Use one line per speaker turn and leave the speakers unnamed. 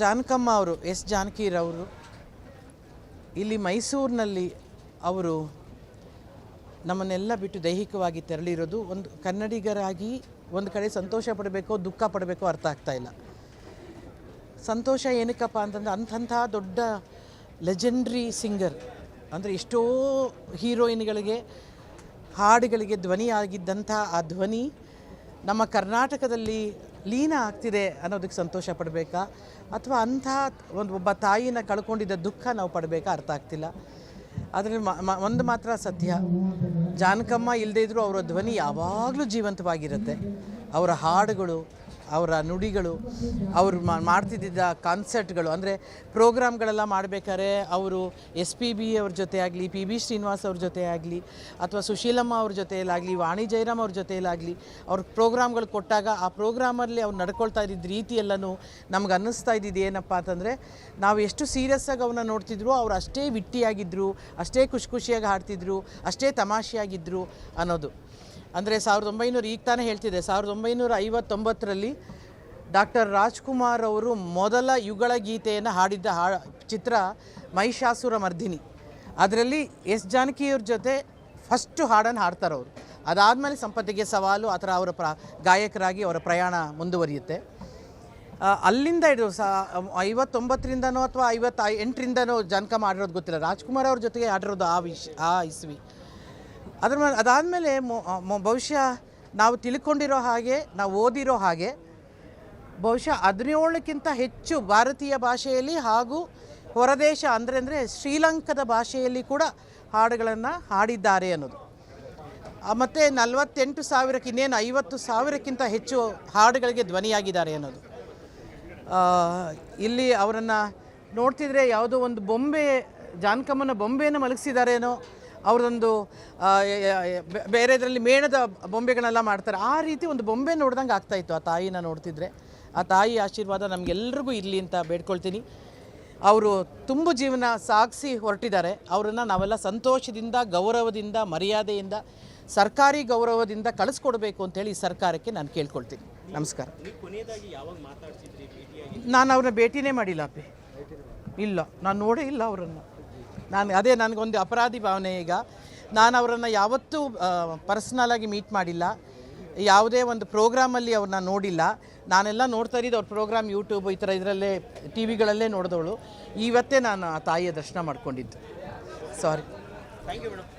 ಜಾನಕಮ್ಮ ಅವರು ಎಸ್ ಜಾನಕಿರವರು ಇಲ್ಲಿ ಮೈಸೂರಿನಲ್ಲಿ ಅವರು ನಮ್ಮನ್ನೆಲ್ಲ ಬಿಟ್ಟು ದೈಹಿಕವಾಗಿ ತೆರಳಿರೋದು ಒಂದು ಕನ್ನಡಿಗರಾಗಿ ಒಂದು ಕಡೆ ಸಂತೋಷ ಪಡಬೇಕೋ ದುಃಖ ಪಡಬೇಕೋ ಅರ್ಥ ಆಗ್ತಾಯಿಲ್ಲ. ಸಂತೋಷ ಏನಕ್ಕಪ್ಪ ಅಂತಂದ್ರೆ ಅಂಥ ದೊಡ್ಡ ಲೆಜೆಂಡ್ರಿ ಸಿಂಗರ್ ಅಂದರೆ ಎಷ್ಟೋ ಹೀರೋಯಿನ್ಗಳಿಗೆ ಹಾಡುಗಳಿಗೆ ಧ್ವನಿಯಾಗಿದ್ದಂಥ ಆ ಧ್ವನಿ ನಮ್ಮ ಕರ್ನಾಟಕದಲ್ಲಿ ಲೀನ ಆಗ್ತಿದೆ ಅನ್ನೋದಕ್ಕೆ ಸಂತೋಷ ಪಡಬೇಕಾ ಅಥವಾ ಅಂಥ ಒಬ್ಬ ತಾಯಿನ ಕಳ್ಕೊಂಡಿದ್ದ ದುಃಖ ನಾವು ಪಡಬೇಕಾ ಅರ್ಥ ಆಗ್ತಿಲ್ಲ. ಆದರೆ ಒಂದು ಮಾತ್ರ ಸತ್ಯ, ಜಾನಕಮ್ಮ ಇಲ್ಲದೇ ಇದ್ದರೂ ಅವರ ಧ್ವನಿ ಯಾವಾಗಲೂ ಜೀವಂತವಾಗಿರುತ್ತೆ. ಅವರ ಹಾಡುಗಳು, ಅವರ ನುಡಿಗಳು, ಅವರು ಮಾಡ್ತಿದ್ದ ಕಾನ್ಸರ್ಟ್ಗಳು ಅಂದರೆ ಪ್ರೋಗ್ರಾಮ್ಗಳೆಲ್ಲ ಮಾಡಬೇಕಾದ್ರೆ ಅವರು SPB ಅವ್ರ ಜೊತೆ ಆಗಲಿ, PB ಶ್ರೀನಿವಾಸ್ ಅವ್ರ ಜೊತೆ ಆಗಲಿ ಅಥವಾ ಸುಶೀಲಮ್ಮ ಅವ್ರ ಜೊತೆಯಲ್ಲಾಗಲಿ, ವಾಣಿ ಜಯರಾಮ್ ಅವ್ರ ಜೊತೆಯಲ್ಲಾಗಲಿ ಅವ್ರ ಪ್ರೋಗ್ರಾಮ್ಗಳು ಕೊಟ್ಟಾಗ ಆ ಪ್ರೋಗ್ರಾಮಲ್ಲಿ ಅವ್ರು ನಡ್ಕೊಳ್ತಾ ಇದ್ದಿದ್ದ ರೀತಿಯೆಲ್ಲನೂ ನಮ್ಗೆ ಅನ್ನಿಸ್ತಾ ಇದ್ದಿದ್ದು ಏನಪ್ಪ ಅಂತಂದರೆ ನಾವು ಎಷ್ಟು ಸೀರಿಯಸ್ಸಾಗಿ ಅವನ್ನ ನೋಡ್ತಿದ್ರು, ಅವ್ರು ಅಷ್ಟೇ ವಿಟ್ಟಿಯಾಗಿದ್ದರು, ಅಷ್ಟೇ ಖುಷಿಯಾಗಿ ಹಾಡ್ತಿದ್ರು, ಅಷ್ಟೇ ತಮಾಷೆಯಾಗಿದ್ದರು ಅನ್ನೋದು. ಅಂದರೆ 1900 ಈಗ ತಾನೇ ಹೇಳ್ತಿದ್ದೆ, 1959ರಲ್ಲಿ ಡಾಕ್ಟರ್ ರಾಜ್ಕುಮಾರ್ ಅವರು ಮೊದಲ ಯುಗಳ ಗೀತೆಯನ್ನು ಹಾಡಿದ್ದ ಚಿತ್ರ ಮಹಿಷಾಸುರ ಮರ್ದಿನಿ. ಅದರಲ್ಲಿ ಎಸ್ ಜಾನಕಿಯವ್ರ ಜೊತೆ ಫಸ್ಟು ಹಾಡನ್ನು ಹಾಡ್ತಾರೆ ಅವರು. ಅದಾದಮೇಲೆ ಸಂಪತ್ತಿಗೆ ಸವಾಲು ಆ ಥರ ಅವರ ಗಾಯಕರಾಗಿ ಅವರ ಪ್ರಯಾಣ ಮುಂದುವರಿಯುತ್ತೆ. ಅಲ್ಲಿಂದ ಹಿಡಿದು 59ರಿಂದನೋ ಅಥವಾ 58ರಿಂದನೋ ಜಾನಕಮ್ಮ ಆಡಿರೋದು ಗೊತ್ತಿಲ್ಲ, ರಾಜ್ಕುಮಾರ್ ಅವ್ರ ಜೊತೆಗೆ ಆಡಿರೋದು ಆ ಇಸ್ವಿ. ಅದಾದಮೇಲೆ ಬಹುಶಃ ನಾವು ತಿಳ್ಕೊಂಡಿರೋ ಹಾಗೆ, ನಾವು ಓದಿರೋ ಹಾಗೆ ಬಹುಶಃ 17ಕ್ಕಿಂತ ಹೆಚ್ಚು ಭಾರತೀಯ ಭಾಷೆಯಲ್ಲಿ ಹಾಗೂ ಹೊರದೇಶ ಅಂದರೆ ಶ್ರೀಲಂಕಾದ ಭಾಷೆಯಲ್ಲಿ ಕೂಡ ಹಾಡುಗಳನ್ನು ಹಾಡಿದ್ದಾರೆ ಅನ್ನೋದು. ಮತ್ತು 48,000 ಇನ್ನೇನು 50,000ಕ್ಕಿಂತ ಹೆಚ್ಚು ಹಾಡುಗಳಿಗೆ ಧ್ವನಿಯಾಗಿದ್ದಾರೆ ಅನ್ನೋದು. ಇಲ್ಲಿ ಅವರನ್ನು ನೋಡ್ತಿದ್ರೆ ಯಾವುದೋ ಒಂದು ಬೊಂಬೆ, ಜಾನಕಮ್ಮನ ಬೊಂಬೆಯನ್ನು ಮಲಗಿಸಿದಾರೇನೋ, ಅವ್ರದ್ದೊಂದು ಬೇರೆದರಲ್ಲಿ ಮೇಣದ ಬೊಂಬೆಗಳೆಲ್ಲ ಮಾಡ್ತಾರೆ, ಆ ರೀತಿ ಒಂದು ಬೊಂಬೆ ನೋಡ್ದಂಗೆ ಆಗ್ತಾಯಿತ್ತು ಆ ತಾಯಿನ ನೋಡ್ತಿದ್ರೆ. ಆ ತಾಯಿ ಆಶೀರ್ವಾದ ನಮಗೆಲ್ರಿಗೂ ಇರಲಿ ಅಂತ ಬೇಡ್ಕೊಳ್ತೀನಿ. ಅವರು ತುಂಬು ಜೀವನ ಸಾಗಿಸಿ ಹೊರಟಿದ್ದಾರೆ. ಅವರನ್ನು ನಾವೆಲ್ಲ ಸಂತೋಷದಿಂದ, ಗೌರವದಿಂದ, ಮರ್ಯಾದೆಯಿಂದ, ಸರ್ಕಾರಿ ಗೌರವದಿಂದ ಕಳಿಸ್ಕೊಡ್ಬೇಕು ಅಂತೇಳಿ ಈ ಸರ್ಕಾರಕ್ಕೆ ನಾನು ಕೇಳ್ಕೊಳ್ತೀನಿ. ನಮಸ್ಕಾರ. ನಾನು ಅವ್ರನ್ನ ಭೇಟಿನೇ ಮಾಡಿಲ್ಲ ಅಪ್ಪಿ, ಇಲ್ಲ, ನಾನು ನೋಡೇ ಇಲ್ಲ ಅವರನ್ನು. ನನಗೊಂದು ಅಪರಾಧಿ ಭಾವನೆ. ಈಗ ನಾನು ಅವರನ್ನು ಯಾವತ್ತೂ ಪರ್ಸ್ನಲಾಗಿ ಮೀಟ್ ಮಾಡಿಲ್ಲ, ಯಾವುದೇ ಒಂದು ಪ್ರೋಗ್ರಾಮಲ್ಲಿ ಅವ್ರನ್ನ ನೋಡಿಲ್ಲ. ನಾನೆಲ್ಲ ನೋಡ್ತಾ ಇದ್ದಿದ್ದು ಅವ್ರ ಪ್ರೋಗ್ರಾಮ್ ಯೂಟ್ಯೂಬ್ ಈ ಥರ ಇದರಲ್ಲೇ TV ಗಳಲ್ಲೇ ನೋಡಿದವಳು. ಇವತ್ತೇ ನಾನು ಆ ತಾಯಿಯ ದರ್ಶನ ಮಾಡ್ಕೊಂಡಿದ್ದು. ಸಾರಿ. Thank you madam.